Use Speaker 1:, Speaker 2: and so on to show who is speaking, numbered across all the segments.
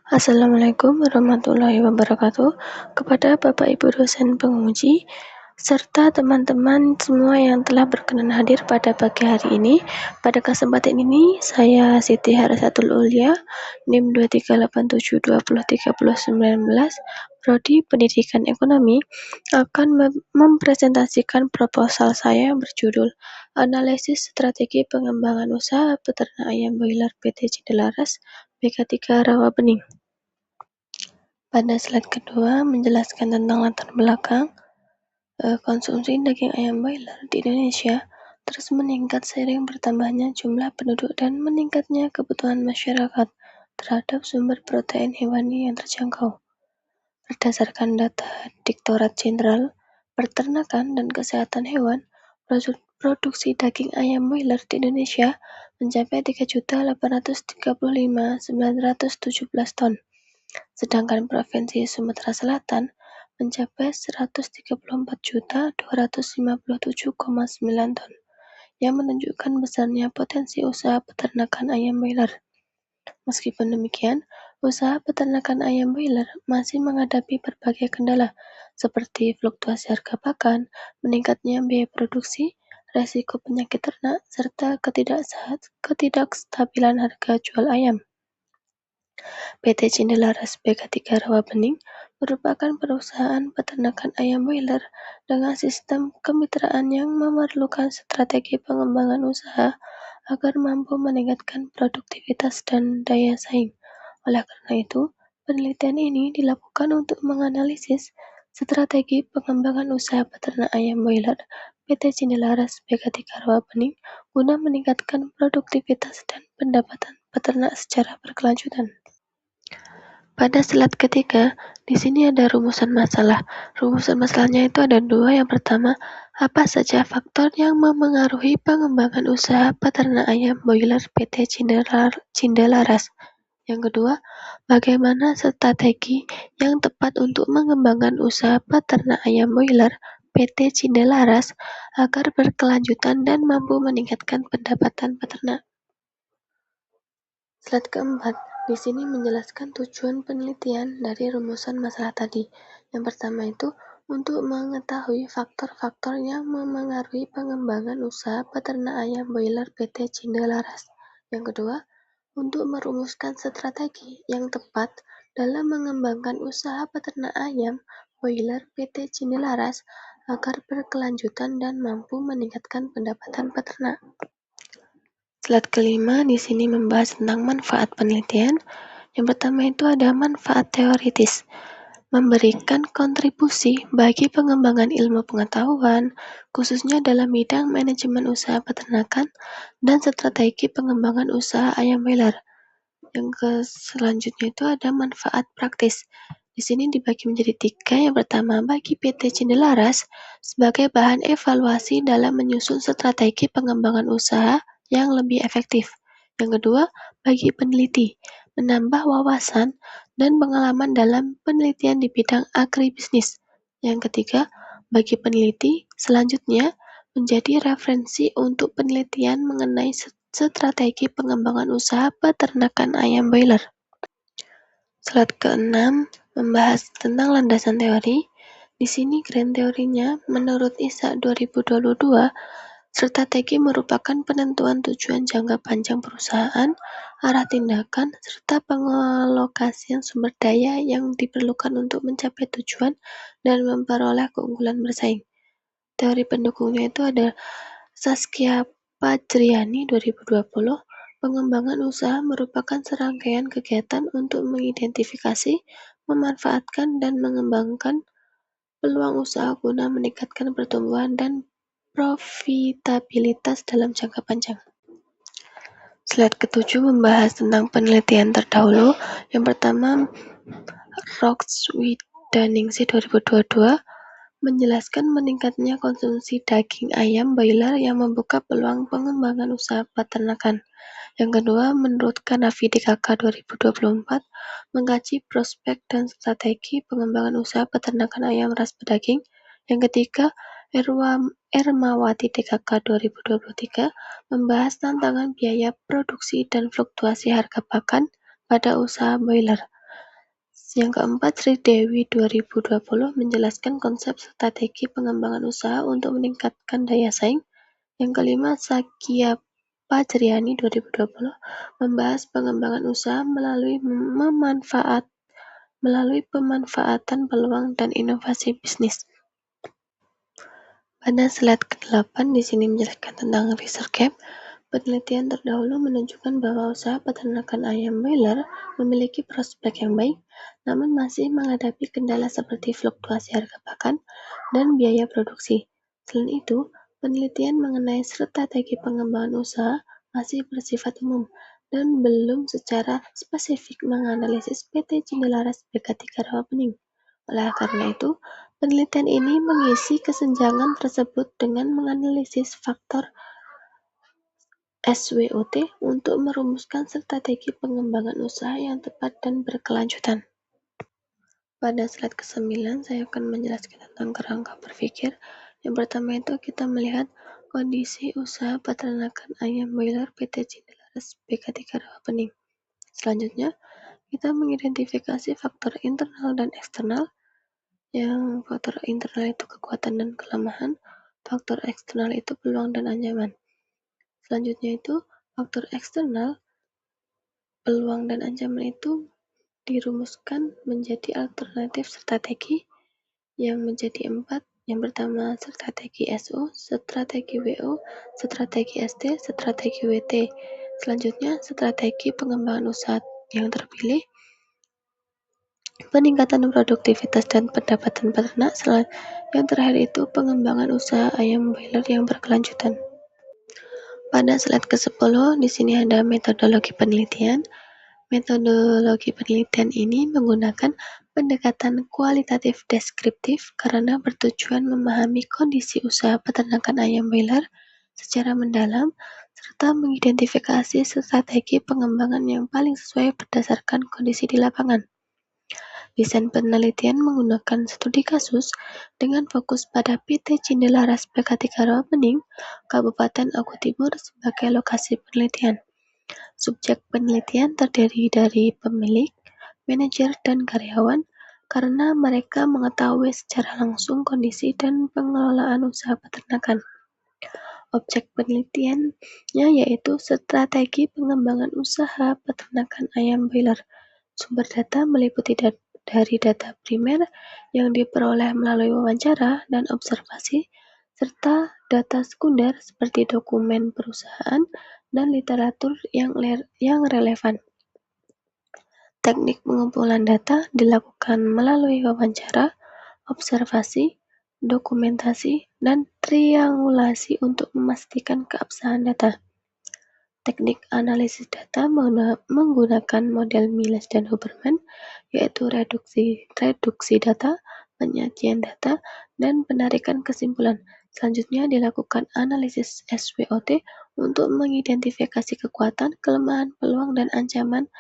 Speaker 1: Assalamualaikum warahmatullahi wabarakatuh. Kepada Bapak Ibu dosen penguji, serta teman-teman semua yang telah berkenan hadir pada pagi hari ini. Pada kesempatan ini, saya Siti Harasatul Ulia, NIM 238720319, Prodi Pendidikan Ekonomi, akan mempresentasikan proposal saya yang berjudul Analisis Strategi Pengembangan Usaha Peternak Ayam Broiler PT Cinderlaras, BK3 Rawabening. Pada slide kedua menjelaskan tentang latar belakang konsumsi daging ayam broiler di Indonesia terus meningkat seiring bertambahnya jumlah penduduk dan meningkatnya kebutuhan masyarakat terhadap sumber protein hewani yang terjangkau. Berdasarkan data Direktorat Jenderal Peternakan dan Kesehatan Hewan, produksi daging ayam broiler di Indonesia mencapai 3.835.917 ton. Sedangkan Provinsi Sumatera Selatan mencapai 134.257,9 ton, yang menunjukkan besarnya potensi usaha peternakan ayam broiler. Meskipun demikian, usaha peternakan ayam broiler masih menghadapi berbagai kendala, seperti fluktuasi harga pakan, meningkatnya biaya produksi, resiko penyakit ternak, serta ketidakstabilan harga jual ayam. PT Cinderlaras BK3 Rawabening merupakan perusahaan peternakan ayam broiler dengan sistem kemitraan yang memerlukan strategi pengembangan usaha agar mampu meningkatkan produktivitas dan daya saing. Oleh karena itu, penelitian ini dilakukan untuk menganalisis strategi pengembangan usaha peternak ayam broiler PT Cinderlaras BK3 Rawabening guna meningkatkan produktivitas dan pendapatan peternak secara berkelanjutan. Pada slide ketiga, di sini ada rumusan masalah. Rumusan masalahnya itu ada dua. Yang pertama, apa saja faktor yang memengaruhi pengembangan usaha peternak ayam broiler PT Cinderlaras? Yang kedua, bagaimana strategi yang tepat untuk mengembangkan usaha peternak ayam broiler PT Cinderlaras agar berkelanjutan dan mampu meningkatkan pendapatan peternak? Slide keempat, di sini menjelaskan tujuan penelitian dari rumusan masalah tadi. Yang pertama itu untuk mengetahui faktor-faktor yang memengaruhi pengembangan usaha peternak ayam broiler PT Cinderlaras. Yang kedua, untuk merumuskan strategi yang tepat dalam mengembangkan usaha peternak ayam broiler PT Cinderlaras agar berkelanjutan dan mampu meningkatkan pendapatan peternak. Slide kelima di sini membahas tentang manfaat penelitian. Yang pertama itu ada manfaat teoritis, memberikan kontribusi bagi pengembangan ilmu pengetahuan, khususnya dalam bidang manajemen usaha peternakan dan strategi pengembangan usaha ayam broiler. Yang selanjutnya itu ada manfaat praktis. Di sini dibagi menjadi tiga. Yang pertama, bagi PT Cinderlaras sebagai bahan evaluasi dalam menyusun strategi pengembangan usaha yang lebih efektif. Yang kedua, bagi peneliti, menambah wawasan dan pengalaman dalam penelitian di bidang agribisnis. Yang ketiga, bagi peneliti, selanjutnya menjadi referensi untuk penelitian mengenai strategi pengembangan usaha peternakan ayam broiler. Slide ke-6 membahas tentang landasan teori. Di sini grand teorinya menurut ISA 2022, strategi merupakan penentuan tujuan jangka panjang perusahaan, arah tindakan, serta pengalokasian sumber daya yang diperlukan untuk mencapai tujuan dan memperoleh keunggulan bersaing. Teori pendukungnya itu ada Saskia Pajriani 2020, pengembangan usaha merupakan serangkaian kegiatan untuk mengidentifikasi, memanfaatkan, dan mengembangkan peluang usaha guna meningkatkan pertumbuhan dan profitabilitas dalam jangka panjang. Slide ke-7 membahas tentang penelitian terdahulu. Yang pertama, Roxwidaningsih 2022 menjelaskan meningkatnya konsumsi daging ayam broiler yang membuka peluang pengembangan usaha peternakan. Yang kedua, menurut Kanavi DKK 2024, mengkaji prospek dan strategi pengembangan usaha peternakan ayam ras pedaging. Yang ketiga, Ermawati DKK 2023 membahas tantangan biaya produksi dan fluktuasi harga pakan pada usaha broiler. Yang keempat, Sri Dewi 2020 menjelaskan konsep strategi pengembangan usaha untuk meningkatkan daya saing. Yang kelima, Sakyapa Jeriani 2020 membahas pengembangan usaha melalui pemanfaatan peluang dan inovasi bisnis. Pada slide ke-8 di sini menjelaskan tentang research gap. Penelitian terdahulu menunjukkan bahwa usaha peternakan ayam broiler memiliki prospek yang baik, namun masih menghadapi kendala seperti fluktuasi harga pakan dan biaya produksi. Selain itu, penelitian mengenai strategi pengembangan usaha masih bersifat umum dan belum secara spesifik menganalisis PT Cinelaras BK3 Rawapening. Oleh karena itu, penelitian ini mengisi kesenjangan tersebut dengan menganalisis faktor SWOT untuk merumuskan strategi pengembangan usaha yang tepat dan berkelanjutan. Pada slide ke-9, saya akan menjelaskan tentang kerangka berpikir. Yang pertama itu kita melihat kondisi usaha peternakan ayam broiler PT Cinelaras BK3 Rawapening. Selanjutnya, kita mengidentifikasi faktor internal dan eksternal. Yang faktor internal itu kekuatan dan kelemahan, faktor eksternal itu peluang dan ancaman. Selanjutnya itu faktor eksternal, peluang dan ancaman itu dirumuskan menjadi alternatif strategi yang menjadi 4. Yang pertama strategi SO, strategi WO, strategi SD, strategi WT. Selanjutnya strategi pengembangan usaha yang terpilih, peningkatan produktivitas dan pendapatan peternak. Yang terakhir itu pengembangan usaha ayam broiler yang berkelanjutan. Pada slide ke-10 di sini ada metodologi penelitian. Metodologi penelitian ini menggunakan pendekatan kualitatif deskriptif karena bertujuan memahami kondisi usaha peternakan ayam broiler secara mendalam serta mengidentifikasi strategi pengembangan yang paling sesuai berdasarkan kondisi di lapangan. Desain penelitian menggunakan studi kasus dengan fokus pada PT Cinelaras BK3 Rawapening, Kabupaten Oku Timur sebagai lokasi penelitian. Subjek penelitian terdiri dari pemilik, manajer, dan karyawan karena mereka mengetahui secara langsung kondisi dan pengelolaan usaha peternakan. Objek penelitiannya yaitu strategi pengembangan usaha peternakan ayam broiler. Sumber data meliputi dari data primer yang diperoleh melalui wawancara dan observasi, serta data sekunder seperti dokumen perusahaan dan literatur yang relevan. Teknik pengumpulan data dilakukan melalui wawancara, observasi, dokumentasi, dan triangulasi untuk memastikan keabsahan data. Teknik analisis data menggunakan model Miles dan Huberman, yaitu reduksi data, penyajian data, dan penarikan kesimpulan. Selanjutnya dilakukan analisis SWOT untuk mengidentifikasi kekuatan, kelemahan, peluang, dan ancaman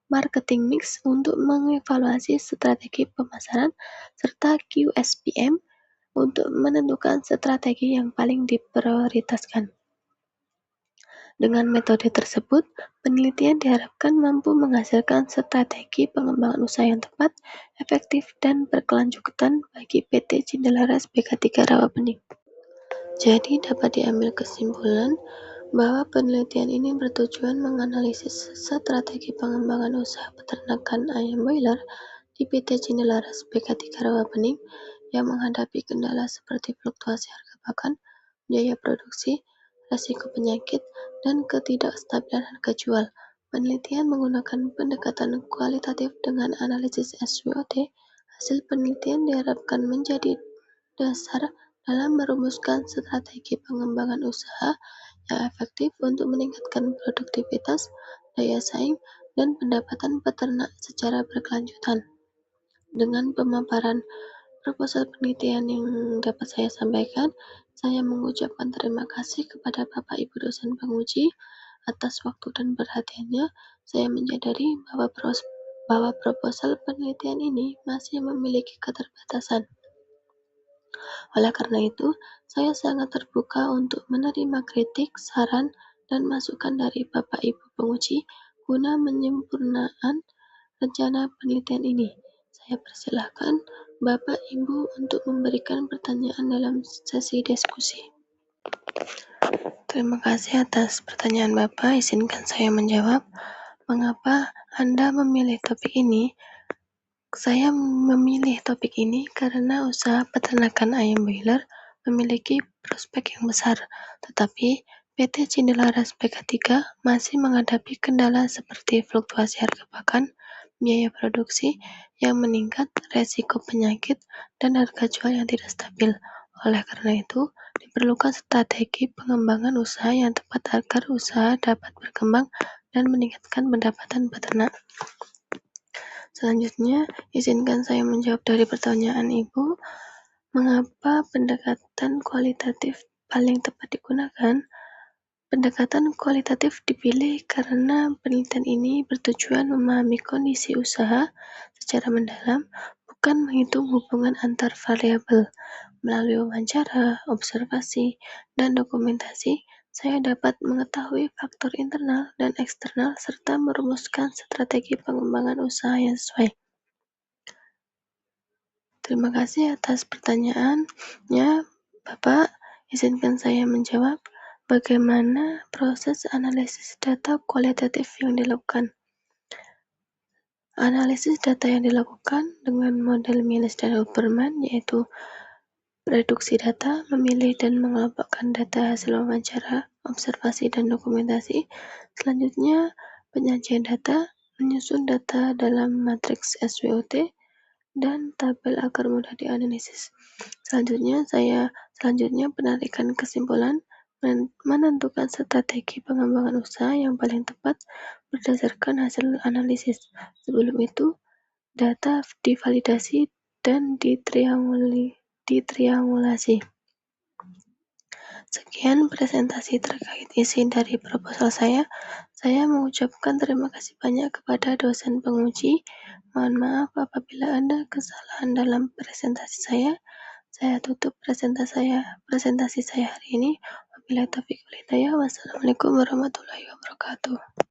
Speaker 1: marketing mix untuk mengevaluasi strategi pemasaran, serta QSPM untuk menentukan strategi yang paling diprioritaskan. Dengan metode tersebut, penelitian diharapkan mampu menghasilkan strategi pengembangan usaha yang tepat, efektif, dan berkelanjutan bagi PT Cinelaras BK3 Rawapening. Jadi dapat diambil kesimpulan bahwa penelitian ini bertujuan menganalisis strategi pengembangan usaha peternakan ayam broiler di PT Cinelaras BK3 Rawapening yang menghadapi kendala seperti fluktuasi harga pakan, biaya produksi, risiko penyakit, dan ketidakstabilan harga jual. Penelitian menggunakan pendekatan kualitatif dengan analisis SWOT. Hasil penelitian diharapkan menjadi dasar dalam merumuskan strategi pengembangan usaha yang efektif untuk meningkatkan produktivitas, daya saing, dan pendapatan peternak secara berkelanjutan. Dengan pemaparan proposal penelitian yang dapat saya sampaikan, saya mengucapkan terima kasih kepada Bapak Ibu dosen penguji atas waktu dan perhatiannya. Saya menyadari bahwa proposal penelitian ini masih memiliki keterbatasan. Oleh karena itu, saya sangat terbuka untuk menerima kritik, saran, dan masukan dari Bapak Ibu penguji guna menyempurnakan rencana penelitian ini. Saya persilahkan Bapak Ibu untuk memberikan pertanyaan dalam sesi diskusi. Terima kasih atas pertanyaan Bapak. Izinkan saya menjawab. Mengapa Anda memilih topik ini? Saya memilih topik ini karena usaha peternakan ayam broiler memiliki prospek yang besar, tetapi PT Cinderlaras PK3 masih menghadapi kendala seperti fluktuasi harga pakan, biaya produksi yang meningkat, resiko penyakit, dan harga jual yang tidak stabil. Oleh karena itu, diperlukan strategi pengembangan usaha yang tepat agar usaha dapat berkembang dan meningkatkan pendapatan peternak. Selanjutnya, izinkan saya menjawab dari pertanyaan Ibu, mengapa pendekatan kualitatif paling tepat digunakan? Pendekatan kualitatif dipilih karena penelitian ini bertujuan memahami kondisi usaha secara mendalam, bukan menghitung hubungan antar variabel. Melalui wawancara, observasi, dan dokumentasi, saya dapat mengetahui faktor internal dan eksternal serta merumuskan strategi pengembangan usaha yang sesuai. Terima kasih atas pertanyaannya, Bapak. Izinkan saya menjawab bagaimana proses analisis data kualitatif yang dilakukan. Analisis data yang dilakukan dengan model Miles dan Huberman, yaitu reduksi data, memilih dan mengelompokkan data hasil wawancara, observasi, dan dokumentasi. Selanjutnya, penyajian data, menyusun data dalam matriks SWOT, dan tabel agar mudah dianalisis. Selanjutnya penarikan kesimpulan, menentukan strategi pengembangan usaha yang paling tepat berdasarkan hasil analisis. Sebelum itu, data divalidasi dan ditriangulasi. Sekian presentasi terkait isi dari proposal saya. Saya mengucapkan terima kasih banyak kepada dosen penguji. Mohon maaf apabila ada kesalahan dalam presentasi saya. Saya tutup presentasi saya hari ini. Wabillahi taufiq wal hidayah. Wassalamualaikum warahmatullahi wabarakatuh.